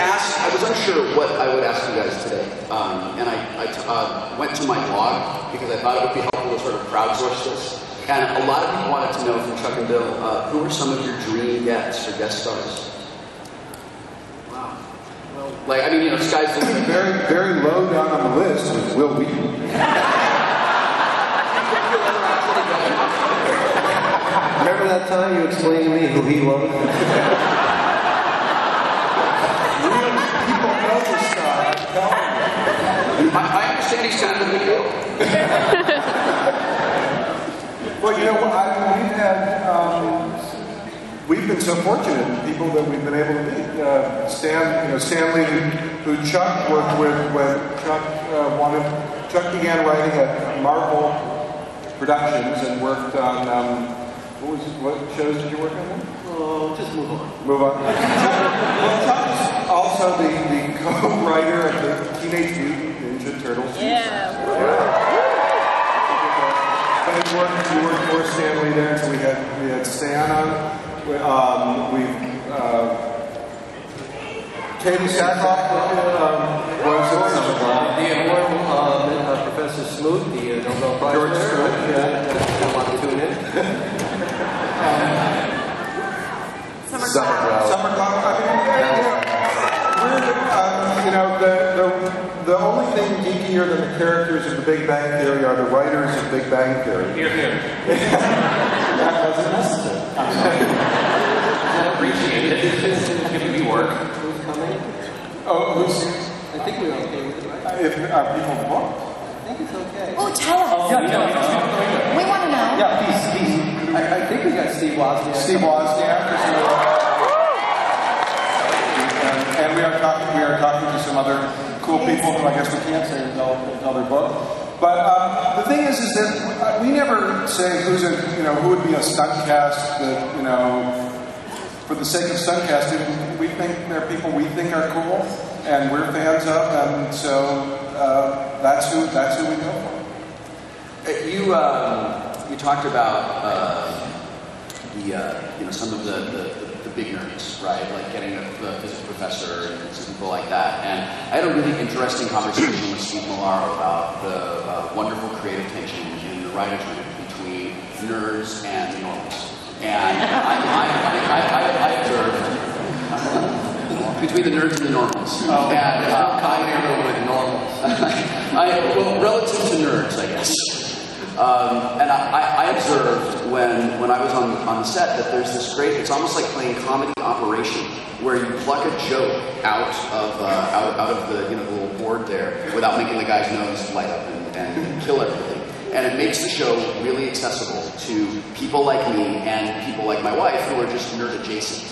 I was unsure what I would ask you guys today, and I went to my blog because I thought it would be helpful to sort of crowdsource this. And a lot of people wanted to know from Chuck and Bill, who are some of your dream guests or guest stars? Wow. Well, like, I mean, you know, sky's the limit. Very, very low down on the list was Will Wheaton. Remember that time you explained to me who he was? People know this guy. I understand he's kind of a big deal. Well, you know, we've been so fortunate, people that we've been able to meet. Stanley, who Chuck worked with when Chuck began writing at Marvel Productions and worked on, what shows did you work on? Oh, just move on. Move on. Well, Chuck is also the co-writer of the Teenage Mutant Ninja Turtles. Yeah. We worked for Stanley there, so we had Stan on. Katie Sackhoff was the immortal Professor Smoot, the Nobel Prize George winner. Smoot, Yeah, I want to tune in. Summer Cloud. The only thing geekier than the characters of The Big Bang Theory are the writers of Big Bang Theory. Here, here. That wasn't necessary. I'm sorry. I appreciate it. It's giving me work. Who's coming? Oh, who's? I think we're okay with it, right? If are people booked? I think it's okay. Oh, tell us. We want to know. Yeah, please. I think we got Steve Wozniak. Steve Wozniak is and we are talking to some other cool people who I guess we can't say until their book. But the thing is that we never say who would be a stunt cast that, for the sake of stunt casting. We think they're people we think are cool and we're fans of, and so that's who we go for. You talked about some of the big nerds, right? Like getting a physics professor and people like that. And I had a really interesting conversation with Steve Millar about the wonderful creative tension in the writer's room between nerds and normals. And I observed between the nerds and the normals. Oh, and with normals. well, relative to nerds, I guess. And I observed when I was on the set that there's this great, it's almost like playing comedy operation where you pluck a joke out of the the little board there without making the guy's nose light up and kill everything. And it makes the show really accessible to people like me and people like my wife who are just nerd adjacent.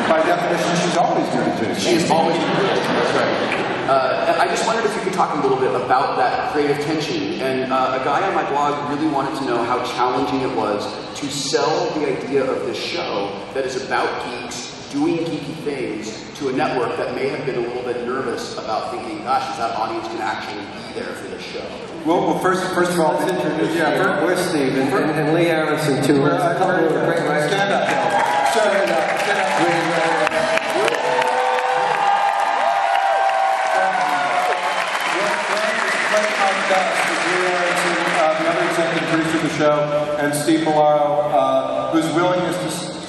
By definition, she's always nerd adjacent. She is always nerd adjacent. That's right. I just wondered if you could talk a little bit about that creative tension. And a guy on my blog really wanted to know how challenging it was to sell the idea of this show that is about geeks doing geeky things to a network that may have been a little bit nervous about thinking, gosh, is that audience going to actually be there for this show? Well, first of all, let's introduce we're Steve and Lee Aronson too. Stand up. Stand up. The other executive producer of the show, and Steve Millar, whose willingness to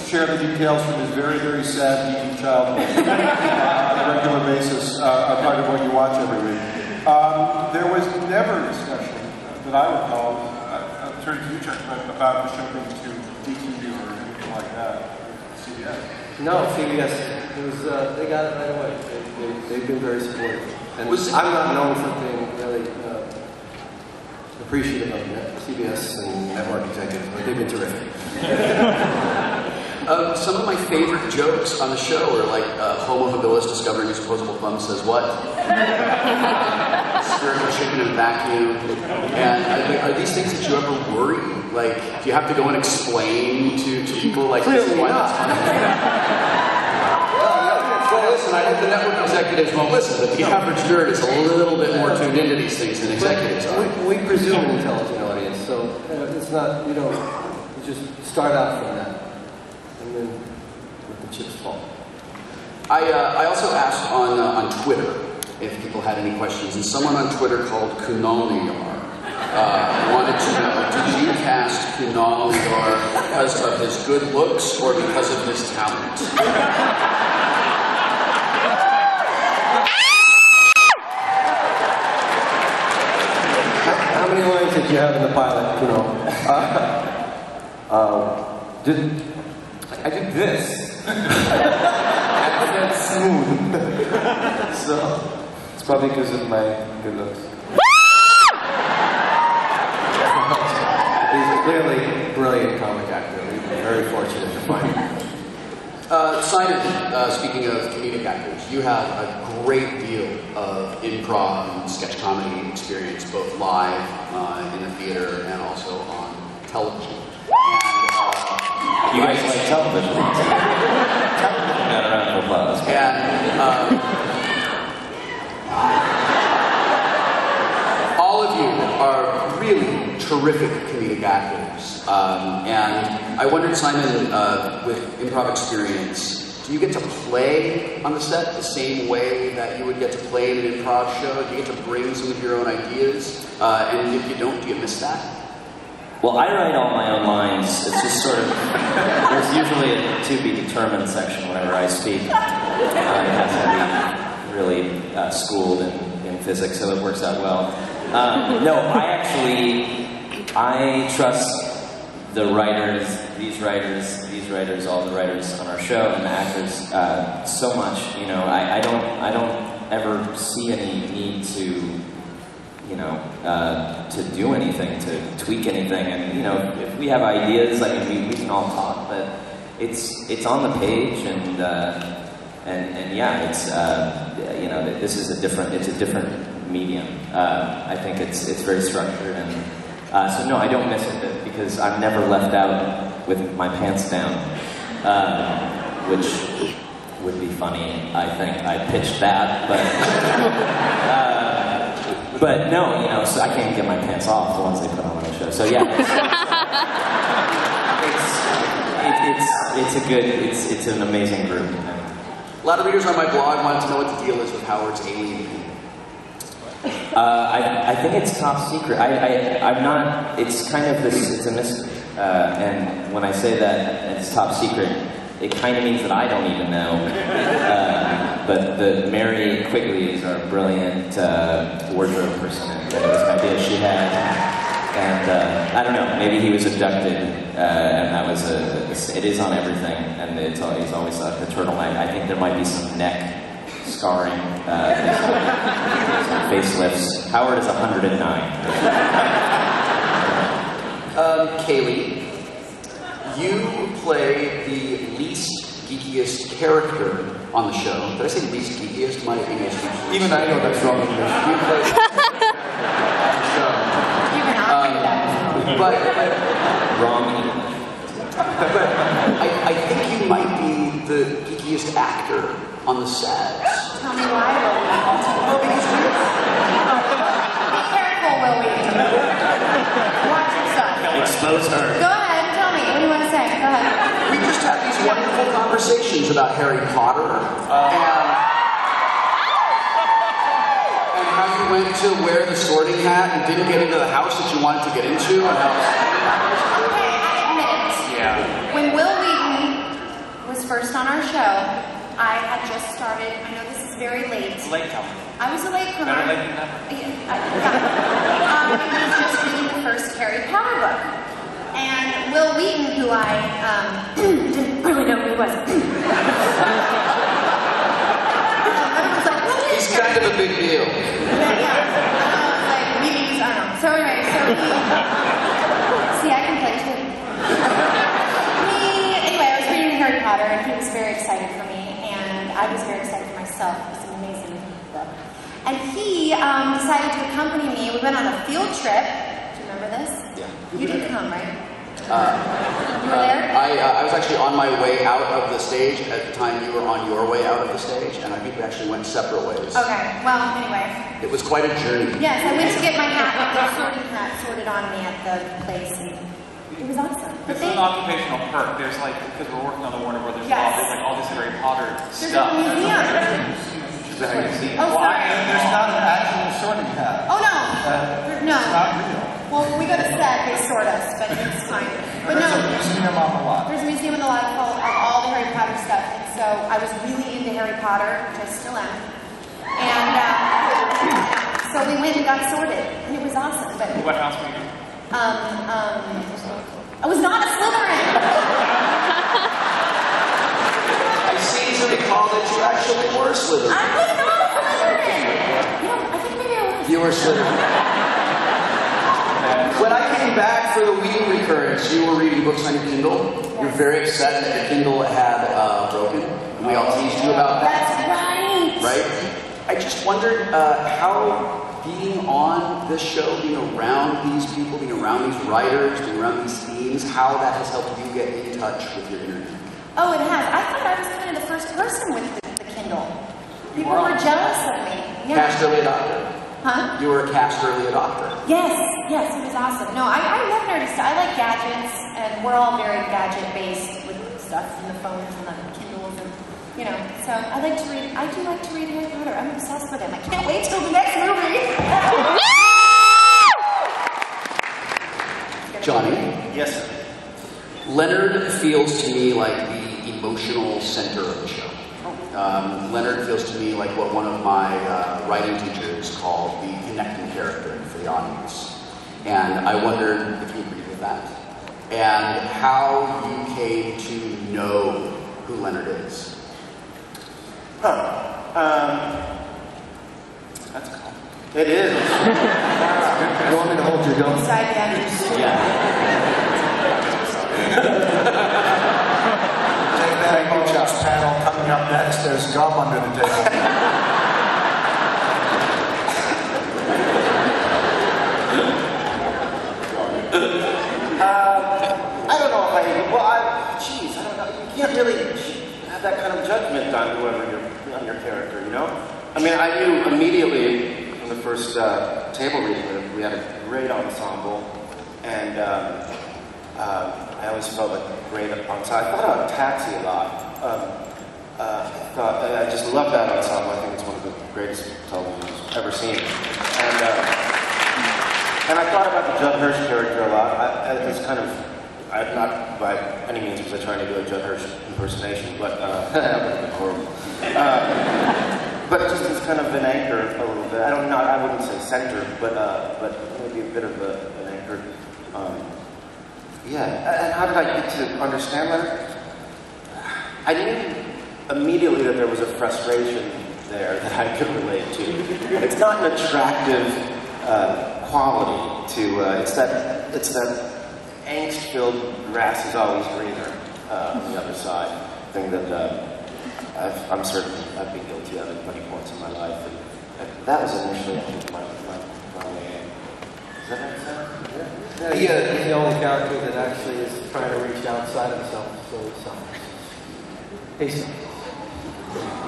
share the details from his very, very sad geeky childhood on a regular basis are part of what you watch every week. There was never a discussion that I recall, I'll turn to you, Chuck, about the show being too geeky or anything like that. CBS. No, CBS. It was, they got it right away. They've been very supportive. And I'm not known for being really appreciative of CBS and network executives, but they've been terrific. Some of my favorite jokes on the show are like Homo habilis discovering his opposable thumb says what? Spherical chicken in a vacuum. And are these things that you ever worry? Like, do you have to go and explain to people like this is why that's funny? Well, listen, I think the network executives won't listen, but the average nerd is a little bit more tuned into these things than executives are. We presume an intelligent audience, so it's not, you just start out from that. And then with the chips fall. I also asked on Twitter if people had any questions, and someone on Twitter called Kunal wanted to know, did you cast Kunal because of his good looks or because of his talent? How many lines did you have in the pilot, Kunal? I did this. That's smooth. So, it's probably because of my good looks. He's clearly a brilliant comic actor. We've been very fortunate to find him. Simon, speaking of comedic actors, you have a great deal of improv and sketch comedy experience, both live in the theater and also on television. And, you guys like television? Not a round of applause. And all of you are really terrific comedic actors. And I wondered, Simon, with improv experience, do you get to play on the set the same way that you would get to play in an improv show? Do you get to bring some of your own ideas? And if you don't, do you miss that? Well, I write all my own lines. It's just sort of, there's usually a to be determined section whenever I speak. I have to be really schooled in physics, so it works out well. No, I trust the writers, these writers, all the writers on our show, and the actors so much. You know, I don't ever see any need to, you know, to do anything, to tweak anything. And you know, if we have ideas, I mean, we can all talk, but it's on the page, and yeah, it's you know, this is a different medium. I think it's very structured, and so no, I don't miss it because I'm never left out with my pants down, which would be funny. I think I pitched that, but no, you know, so I can't get my pants off the ones they put on the show. So yeah, it's an amazing group. A lot of readers on my blog wanted to know what the deal is with Howard's alien. I think it's top secret. I'm not, it's kind of this, it's a mystery. And when I say that it's top secret, it kind of means that I don't even know. But Mary Quigley is our brilliant wardrobe person, and it was an idea she had. And I don't know, maybe he was abducted, and that was it is on everything, and he's always the turtleneck. I think there might be some neck scarring, some facelifts. Howard is 109. Kaylee, you play the least geekiest character on the show. Did I say least geekiest? My English teacher. Even I know that's wrong. You play on the show. But Wrong. But I think you might be the geekiest actor on the sets. Tell me why, Will we? Well, because Be careful, Will we? Watch yourself. Expose her. Go ahead, tell me. What do you want to say? Go ahead. we just had these wonderful conversations about Harry Potter and how you went to wear the sorting hat and didn't get into the house that you wanted to get into. And how Okay, I admit it. Yeah. When Will Wheaton was first on our show, I had just started, I know this is very late. Late comer. I was a late comer. Better late than never. I was just reading the first Harry Potter book. And Will Wheaton, who I didn't really know who he was. Everyone's like, Will Wheaton. he's kind of a big deal. Like, meetings, I don't know. So anyway, see, I can play too. Anyway, I was reading Harry Potter, and he was very excited for me, and I was very excited for myself. It was an amazing book. And he decided to accompany me. We went on a field trip. Do you remember this? Yeah. You didn't come, right? You were there? I was actually on my way out of the stage at the time you were on your way out of the stage, and I think we actually went separate ways. Okay, well, anyway. It was quite a journey. Yes, I went to get my hat, the sorting hat sorted on me at the place. And It was awesome. It's an occupational perk. There's like, because we're working on the Warner Brothers Yes. there's like all this Harry Potter There's stuff. a museum. Oh, sorry. There's not an actual sorting hat. Oh, no. No. It's not real. Well, we go to set, they sort us, but it's fine. But no. There's a museum on the lot. There's a museum in the lot full of all the Harry Potter stuff. And so I was really into Harry Potter, which I still am. And so we went and got sorted. And it was awesome. But What house were you in? I was not a Slytherin. I seem to recall that you actually were Slytherin. I was not a Slytherin. You know, I think maybe I was. You were Slytherin. When I came back for the weekly recurrence, you were reading books on your Kindle. You were very upset that your Kindle had broken. And we all teased you about that. That's right. Right? I just wondered how being on this show, being around these people, being around these writers, being around these themes, how that has helped you get in touch with your inner youth. Oh, it has. I thought I was kind of the first person with the Kindle. People were jealous of me. Yeah. Cast early adopter. Huh? You were a cast early adopter. Yes, yes, it was awesome. No, I love nerdy stuff. I like gadgets, and we're all very gadget-based with stuff, and the phones and the Kindles, and, you know, so I like to read. I do like to read Harry Potter. I'm obsessed with him. I can't wait till the next movie. Johnny? Yes, sir. Leonard feels to me like the emotional center of the show. Leonard feels to me like what one of my writing teachers called the connecting character for the audience. And I wondered if you agree with that. And how you came to know who Leonard is. That's cool. It is. You want me to hold your gun? Side gadgets. Yeah. Thank you, Josh panel. Coming up next, there's gum under the table. I don't know if I don't know. You can't really have that kind of judgment on whoever on your character, you know? I mean, I knew immediately from the first table reading that we had a great ensemble, and I always felt like a great ensemble. I thought about Taxi a lot. I just love that ensemble. I think it's one of the greatest televisions I've ever seen. And I thought about the Judd Hirsch character a lot. It's kind of, not by any means was I trying to do a Judd Hirsch impersonation, but that would have been horrible. But just as kind of an anchor a little bit. I wouldn't say center, but maybe a bit of an anchor. Yeah, and how did I get to understand that? I knew immediately that there was a frustration there that I could relate to. It's not an attractive quality to, it's that angst-filled grass is always greener on the other side thing that I'm certain I've been guilty of at many points in my life. And that was initially, I think, my aim. Does that make sense? Yeah, he's the only character that actually is trying to reach outside himself. So he's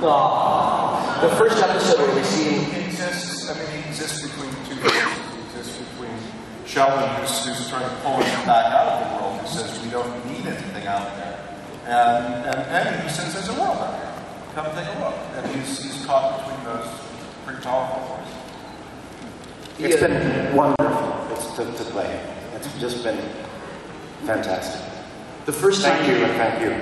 The first episode where we see him. He exists between two forces. He exists between Sheldon, who's trying to pull us back out of the world, who says we don't need anything out there. And Eddie, who says there's a world out there. Come take a look. And he's caught between those pretty powerful forces. It's been wonderful to play. It's just been fantastic. The first time Thank you.